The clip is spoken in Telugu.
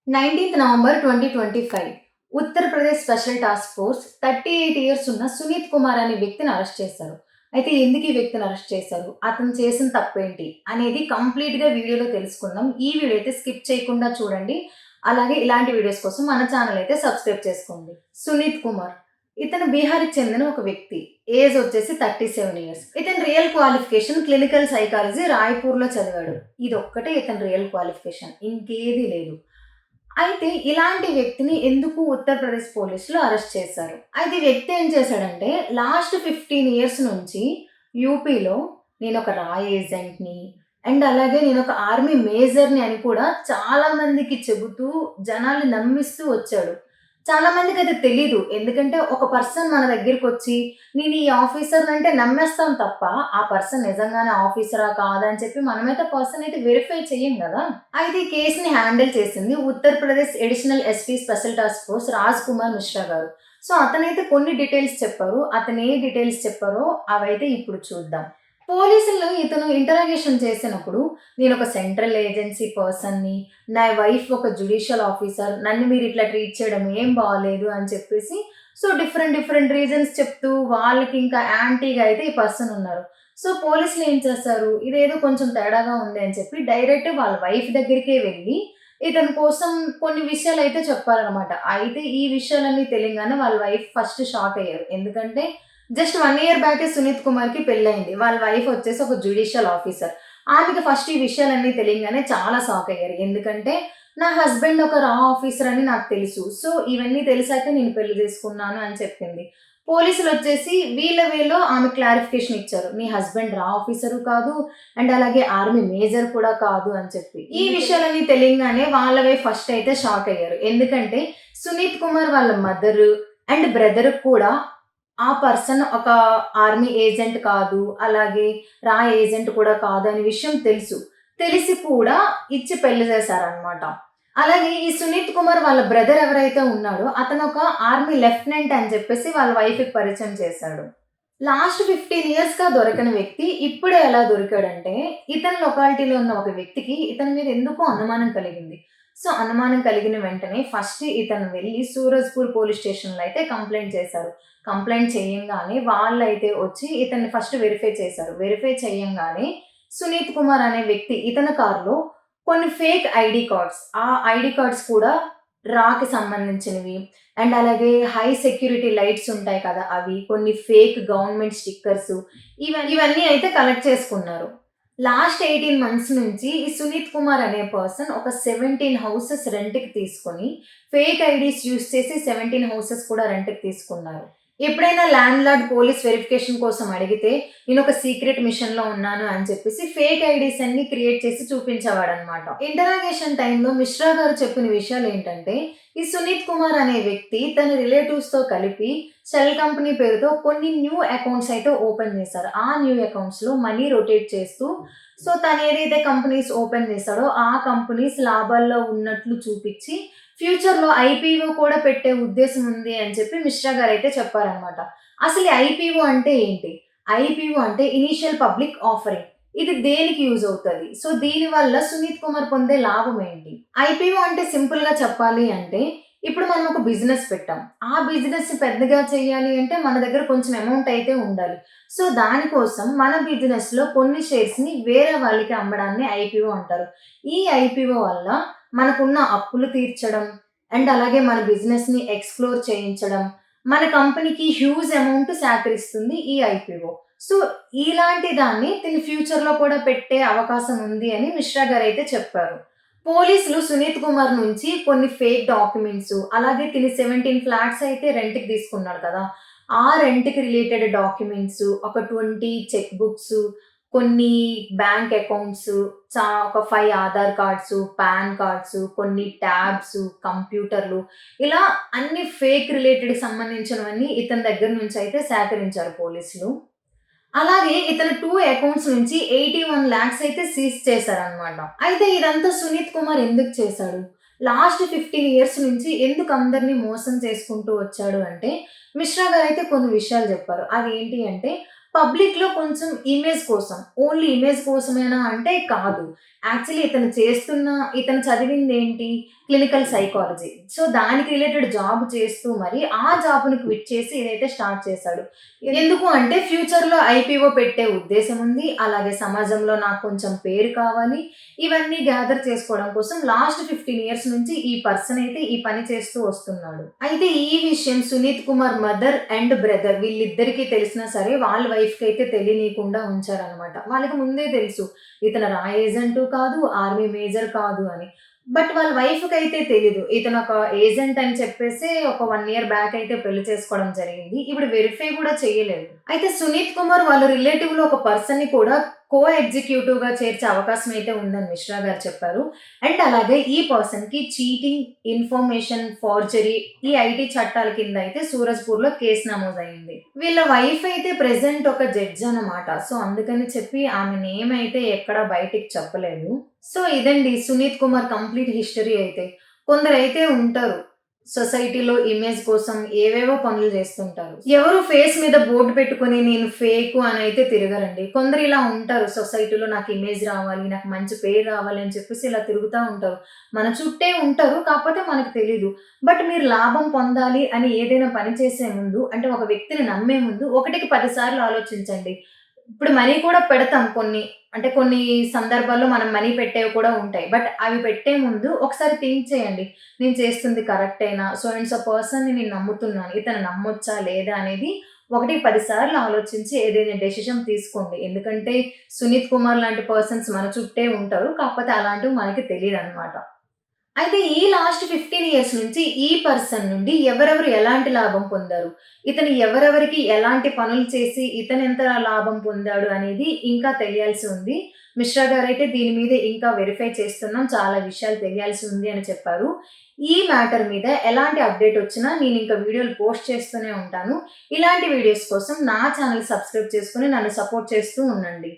19th November 2025 Uttar Pradesh special task force 38 years ఉన్న సునీత్ కుమార్ అనే వ్యక్తిని అరెస్ట్ చేశారు. అయితే ఎందుకు ఈ వ్యక్తిని అరెస్ట్ చేశారు? అతను చేసిన తప్పేంటి? అనేది కంప్లీట్‌గా వీడియోలో తెలుసుకుందాం. ఈ వీడియో అయితే స్కిప్ చేయకుండా చూడండి. అలాగే ఇలాంటి వీడియోస్ కోసం మన ఛానెల్ అయితే సబ్స్క్రైబ్ చేసుకోండి. సునీత్ కుమార్ ఇతను బీహార్‌కి చెందిన ఒక వ్యక్తి. ఏజ్ వచ్చేసి 37 ఇయర్స్. ఇతని రియల్ క్వాలిఫికేషన్ క్లినికల్ సైకాలజీ రాయ్‌పూర్‌లో చదివాడు. ఇదొక్కటే ఇతని రియల్ క్వాలిఫికేషన్. ఇంకేది లేదు. అయితే ఇలాంటి వ్యక్తిని ఎందుకు ఉత్తరప్రదేశ్ పోలీసులు అరెస్ట్ చేశారు. అయితే ఈ వ్యక్తి ఏం చేశాడంటే లాస్ట్ 15 ఇయర్స్ నుంచి యూపీలో నేనొక రా ఏజెంట్‌ని అండ్ అలాగే నేనొక ఆర్మీ మేజర్‌ని అని కూడా చాలా మందికి చెబుతూ జనాల్ని నమ్మిస్తూ వచ్చాడు. చాలా మందికది తెలీదు. ఎందుకంటే ఒక పర్సన్ మన దగ్గరికొచ్చి నేను ఈ ఆఫీసర్‌నంటే నమ్మేస్తాం తప్ప, ఆ పర్సన్ నిజంగానే ఆఫీసరా? కాదా? అని చెప్పి మనమైతే పర్సన్ అయితే వెరిఫై చెయ్యం గదా! అయితే ఈ కేస్‌ని హ్యాండిల్ చేసింది Uttar Pradesh additional SP special task force Raj Kumar Mishra గారు. సో, అతనైతే కొన్ని డీటెయిల్స్ చెప్పారు. అతను ఏ డీటెయిల్స్ చెప్పారో అవైతే ఇప్పుడు చూద్దాం. పోలీసులు ఇతను ఇంటరాగేషన్ చేసినప్పుడు నేనొక సెంట్రల్ ఏజెన్సీ పర్సన్‌ని, నా వైఫ్ ఒక జ్యుడిషియల్ ఆఫీసర్. నన్ను మీరిట్లా ట్రీట్ చేయడం ఏం బాలేదు అని చెప్పేసి సో, డిఫరెంట్ రీజన్స్ చెప్తూ వాళ్ళకింకా యాంటీగా అయితే ఈ పర్సన్ ఉన్నారు. సో, పోలీసులు ఏం చేస్తారు, ఇదేదో కొంచెం తేడాగా ఉంది అని చెప్పి డైరెక్ట్ వాళ్ళ వైఫ్ దగ్గరికే వెళ్లి ఇతని కోసం కొన్ని విషయాలైతే చెప్పారనమాట. అయితే ఈ విషయాలన్నీ తెలియంగానే వాళ్ళ వైఫ్ ఫస్ట్ షాక్ అయ్యారు. ఎందుకంటే జస్ట్ 1 ఇయర్ బ్యాకే సునీత్ కుమార్‌కి పెళ్లయింది. వాళ్ళ వైఫ్ వచ్చేసి ఒక జ్యుడిషియల్ ఆఫీసర్. ఆమెకి ఫస్ట్ ఈ విషయాలన్నీ తెలియంగానే చాలా షాక్ అయ్యారు. ఎందుకంటే నా హస్బెండ్ ఒక రా ఆఫీసర్ అని నాకు తెలుసు. సో, ఇవన్నీ తెలిసాక నేను పెళ్లి చేసుకున్నాను అని చెప్పింది. పోలీసులొచ్చేసి వీళ్ళ వేలో ఆమెకు క్లారిఫికేషన్ ఇచ్చారు. "నీ హస్బెండ్ రా ఆఫీసరు కాదు అండ్ అలాగే ఆర్మీ మేజర్ కూడా కాదు" అని చెప్పి. ఈ విషయాలన్నీ తెలియంగానే వాళ్ళవే ఫస్ట్ అయితే షాక్ అయ్యారు. ఎందుకంటే సునీత్ కుమార్ వాళ్ళ మదరు అండ్ బ్రదర్‌కి కూడా ఆ పర్సన్ ఒక ఆర్మీ ఏజెంట్ కాదు, అలాగే రా ఏజెంట్ కూడా కాదు అనే విషయం తెలుసు. తెలిసి కూడా ఇచ్చి పెళ్లి చేశారనమాట. అలాగే ఈ సునీత్ కుమార్ వాళ్ళ బ్రదర్ ఎవరైతే ఉన్నాడో అతనొక ఆర్మీ లెఫ్టినెంట్ అని చెప్పేసి వాళ్ళ వైఫ్‌కి పరిచయం చేశాడు. లాస్ట్ 15 ఇయర్స్‌గా దొరకని వ్యక్తి ఇప్పుడే ఎలా దొరికాడంటే, ఇతని లొకాలిటీలో ఉన్న ఒక వ్యక్తికి ఇతని మీద ఎందుకో అనుమానం కలిగింది. సో, అనుమానం కలిగిన వెంటనే ఫస్ట్ ఇతను వెళ్లి సూరజ్‌పూర్ పోలీస్ స్టేషన్‌లో అయితే కంప్లెయింట్ చేశారు. కంప్లెయింట్ చేయంగానే వాళ్ళైతే వచ్చి ఇతన్ని ఫస్ట్ వెరిఫై చేశారు. వెరిఫై చేయంగానే సునీత్ కుమార్ అనే వ్యక్తి ఇతని కార్‌లో కొన్ని ఫేక్ ఐడీ కార్డ్స్, ఆ ఐడీ కార్డ్స్ కూడా రాకి సంబంధించినవి అండ్ అలాగే హై సెక్యూరిటీ లైట్స్ ఉంటాయి కదా! అవి, కొన్ని ఫేక్ గవర్నమెంట్ స్టిక్కర్సు ఇవన్నీ అయితే కలెక్ట్ చేసుకున్నారు. లాస్ట్ 18 మంత్స్ నుంచి ఈ సునీత్ కుమార్ అనే పర్సన్ ఒక 17 హౌసెస్ రెంట్‌కి తీసుకొని, ఫేక్ ఐడీస్ యూజ్ చేసి 17 హౌసెస్ కూడా రెంట్‌కి తీసుకున్నారు. ఎప్పుడైనా ల్యాండ్‌లార్డ్ పోలీస్ వెరిఫికేషన్ కోసం అడిగితే, నేనొక సీక్రెట్ మిషన్‌లో ఉన్నాను అని చెప్పేసి ఫేక్ ఐడీస్ అన్నీ క్రియేట్ చేసి చూపించేవాడనమాట. ఇంటరాగేషన్ టైమ్‌లో మిశ్రా గారు చెప్పిన విషయాలేంటంటే, ఈ సునీత్ కుమార్ అనే వ్యక్తి తన రిలేటివ్స్‌తో కలిపి షెల్ కంపెనీ పేరుతో కొన్ని న్యూ అకౌంట్స్ అయితే ఓపెన్ చేశారు. ఆ న్యూ అకౌంట్స్‌లో మనీ రొటేట్ చేస్తూ సో, తనేదైతే కంపెనీస్ ఓపెన్ చేశాడో, ఆ కంపెనీస్ లాభాల్లో ఉన్నట్లు చూపిచ్చి, ఫ్యూచర్‌లో ఐపీఓ కూడా పెట్టే ఉద్దేశం ఉంది అని చెప్పి మిశ్రా గారైతే చెప్పారనమాట. అసలు ఈ ఐపీఓ అంటే ఏంటి? ఐపీఓ అంటే ఇనీషియల్ పబ్లిక్ ఆఫరింగ్. ఇది దేనికి యూజ్ అవుతది? సో, దీనివల్ల సునీత్ కుమార్ పొందే లాభం ఏంటి? ఐపీఓ అంటే సింపుల్‌గా చెప్పాలి అంటే, ఇప్పుడు మనం ఒక బిజినెస్ పెట్టాం. ఆ బిజినెస్ పెద్దగా చేయాలి అంటే మన దగ్గర కొంచెం అమౌంట్ అయితే ఉండాలి. సో, దానికోసం మన బిజినెస్‌లో కొన్ని షేర్స్‌ని వేరే వాళ్ళకి అమ్మడాన్ని ఐపీఓ అంటారు. ఈ ఐపీఓ వల్ల మనకున్న అప్పులు తీర్చడం అండ్ అలాగే మన బిజినెస్‌ని ఎక్స్‌ప్లోర్ చేయించడం, మన కంపెనీకి హ్యూజ్ అమౌంట్ సేకరిస్తుంది ఈ ఐపీఓ. సో, ఇలాంటి దాన్ని తిను ఫ్యూచర్‌లో కూడా పెట్టే అవకాశం ఉంది అని మిశ్రా గారైతే చెప్పారు. పోలీసులు సునీత్ కుమార్ నుంచి కొన్ని ఫేక్ డాక్యుమెంట్సు, అలాగే తిను 17 ఫ్లాట్స్ అయితే రెంట్‌కి తీసుకున్నాడు కదా! ఆ రెంట్‌కి రిలేటెడ్ డాక్యుమెంట్సు, ఒక 20 చెక్ బుక్సు, కొన్ని బ్యాంక్ అకౌంట్సు, ఒక 5 ఆధార్ కార్డ్సు, పాన్ కార్డ్సు, కొన్ని ట్యాబ్సు, కంప్యూటర్లు ఇలా అన్ని ఫేక్ రిలేటెడ్‌కి సంబంధించినవన్నీ ఇతని దగ్గర నుంచయితే సేకరించారు పోలీసులు. అలాగే ఇతను 2 అకౌంట్స్ నుంచి 81,00,000 అయితే సీజ్ చేశారనమాట. అయితే ఇదంతా సునీత్ కుమార్ ఎందుకు చేశాడు? లాస్ట్ 15 ఇయర్స్ నుంచి ఎందుకు అందరిని మోసం చేసుకుంటూ వచ్చాడు అంటే, మిశ్రా గారైతే కొన్ని విషయాలు చెప్పారు. అదేంటి అంటే, పబ్లిక్‌లో కొంచెం ఇమేజ్ కోసం, ఓన్లీ ఇమేజ్ కోసమేనా అంటే కాదు. యాక్చువల్లీ ఇతను చదివిందేంటి? Clinical psychology. సో, దానికి రిలేటెడ్ జాబ్ చేస్తూ మరి ఆ జాబ్‌ని క్విట్ చేసి ఇదైతే స్టార్ట్ చేశాడు. ఎందుకు అంటే ఫ్యూచర్‌లో ఐపీఓ పెట్టే ఉద్దేశ్యం ఉంది. అలాగే సమాజంలో నాకు కొంచెం పేరు కావాలి. ఇవన్నీ గ్యాదర్ చేసుకోవడం కోసం లాస్ట్ 15 ఇయర్స్ నుంచి ఈ పర్సన్ అయితే ఈ పని చేస్తూ వస్తున్నాడు. అయితే ఈ విషయం Sunith Kumar mother and brother వీళ్ళిద్దరికీ తెలిసినా సరే వాళ్ళ వైఫ్‌కైతే తెలియనీయకుండా ఉంచారనమాట. వాళ్ళకి ముందే తెలుసు ఇతను రా ఏజెంటు కాదు, ఆర్మీ మేజర్ కాదు అని. బట్ వాళ్ళ వైఫ్‌కైతే తెలీదు. ఇతనొక ఏజెంట్ అని చెప్పేసి ఒక 1 ఇయర్ బ్యాక్ అయితే పెళ్లి చేసుకోవడం జరిగింది. ఇప్పుడు వెరిఫై కూడా చేయలేదు. అయితే సునీత్ కుమార్ వాళ్ళ రిలేటివ్‌లో ఒక పర్సన్‌ని కూడా కో ఎగ్జిక్యూటివ్‌గా చేర్చే అవకాశం అయితే ఉందని మిశ్రా గారు చెప్పారు. అండ్ అలాగే ఈ పర్సన్‌కి చీటింగ్, ఇన్ఫర్మేషన్ ఫోర్జరీ ఈ ఐటీ చట్టాల కింద అయితే సూరజ్‌పూర్‌లో కేసు నమోదయింది. వీళ్ళ వైఫ్ అయితే ప్రెజెంట్ ఒక జడ్జ్ అన్నమాట. సో, అందుకని చెప్పి ఆమె నేమ్ అయితే ఎక్కడ బయటికి చెప్పలేదు. సో, ఇదండి సునీత్ కుమార్ కంప్లీట్ హిస్టరీ అయితే. కొందరైతే ఉంటారు. సొసైటీలో ఇమేజ్ కోసం ఏవేవో పనులు చేస్తుంటారు. ఎవరు ఫేస్ మీద బోర్డ్ పెట్టుకొని నేను ఫేకు అనైతే తిరగరండి. కొందరు ఇలా ఉంటారు సొసైటీలో నాకు ఇమేజ్ రావాలి, నాకు మంచి పేరు రావాలి అని చెప్పేసి ఇలా తిరుగుతా ఉంటారు. మన చుట్టే ఉంటారు. కాకపోతే మనకు తెలీదు. బట్ మీరు లాభం పొందాలి అని ఏదైనా పని చేసే ముందు అంటే ఒక వ్యక్తిని నమ్మే ముందు ఒకటికి 10 సార్లు ఆలోచించండి. ఇప్పుడు మనీ కూడా పెడతాం కొన్ని. అంటే కొన్ని సందర్భాల్లో మనం మనీ పెట్టేవి కూడా ఉంటాయి. బట్ అవి పెట్టే ముందు ఒకసారి థింక్ చేయండి. నేను చేస్తుంది కరెక్టేనా? సో అండ్ సో పర్సన్‌ని నేను నమ్ముతున్నాను. ఇతను నమ్మొచ్చా? లేదా? అనేది ఒకటికి 10 సార్లు ఆలోచించి ఏదైనా డెసిషన్ తీసుకోండి. ఎందుకంటే సునీత్ కుమార్ లాంటి పర్సన్స్ మన చుట్టే ఉంటారు. కాకపోతే అలాంటివి మనకి తెలీదనమాట. అయితే ఈ లాస్ట్ 15 ఇయర్స్ నుంచి ఈ పర్సన్ నుండి ఎవరెవరు ఎలాంటి లాభం పొందారు? ఇతను ఎవరెవరికి ఎలాంటి పనులు చేసి ఇతనెంత లాభం పొందాడు అనేది ఇంకా తెలియాల్సి ఉంది. మిశ్రా గారైతే దీని మీద ఇంకా వెరిఫై చేస్తున్నాం. చాలా విషయాలు తెలియాల్సి ఉంది అని చెప్పారు. ఈ మ్యాటర్ మీద ఎలాంటి అప్డేట్ వచ్చినా నేనింక వీడియోలు పోస్ట్ చేస్తూనే ఉంటాను. ఇలాంటి వీడియోస్ కోసం నా ఛానెల్ సబ్స్క్రైబ్ చేసుకొని నన్ను సపోర్ట్ చేస్తూ ఉండండి.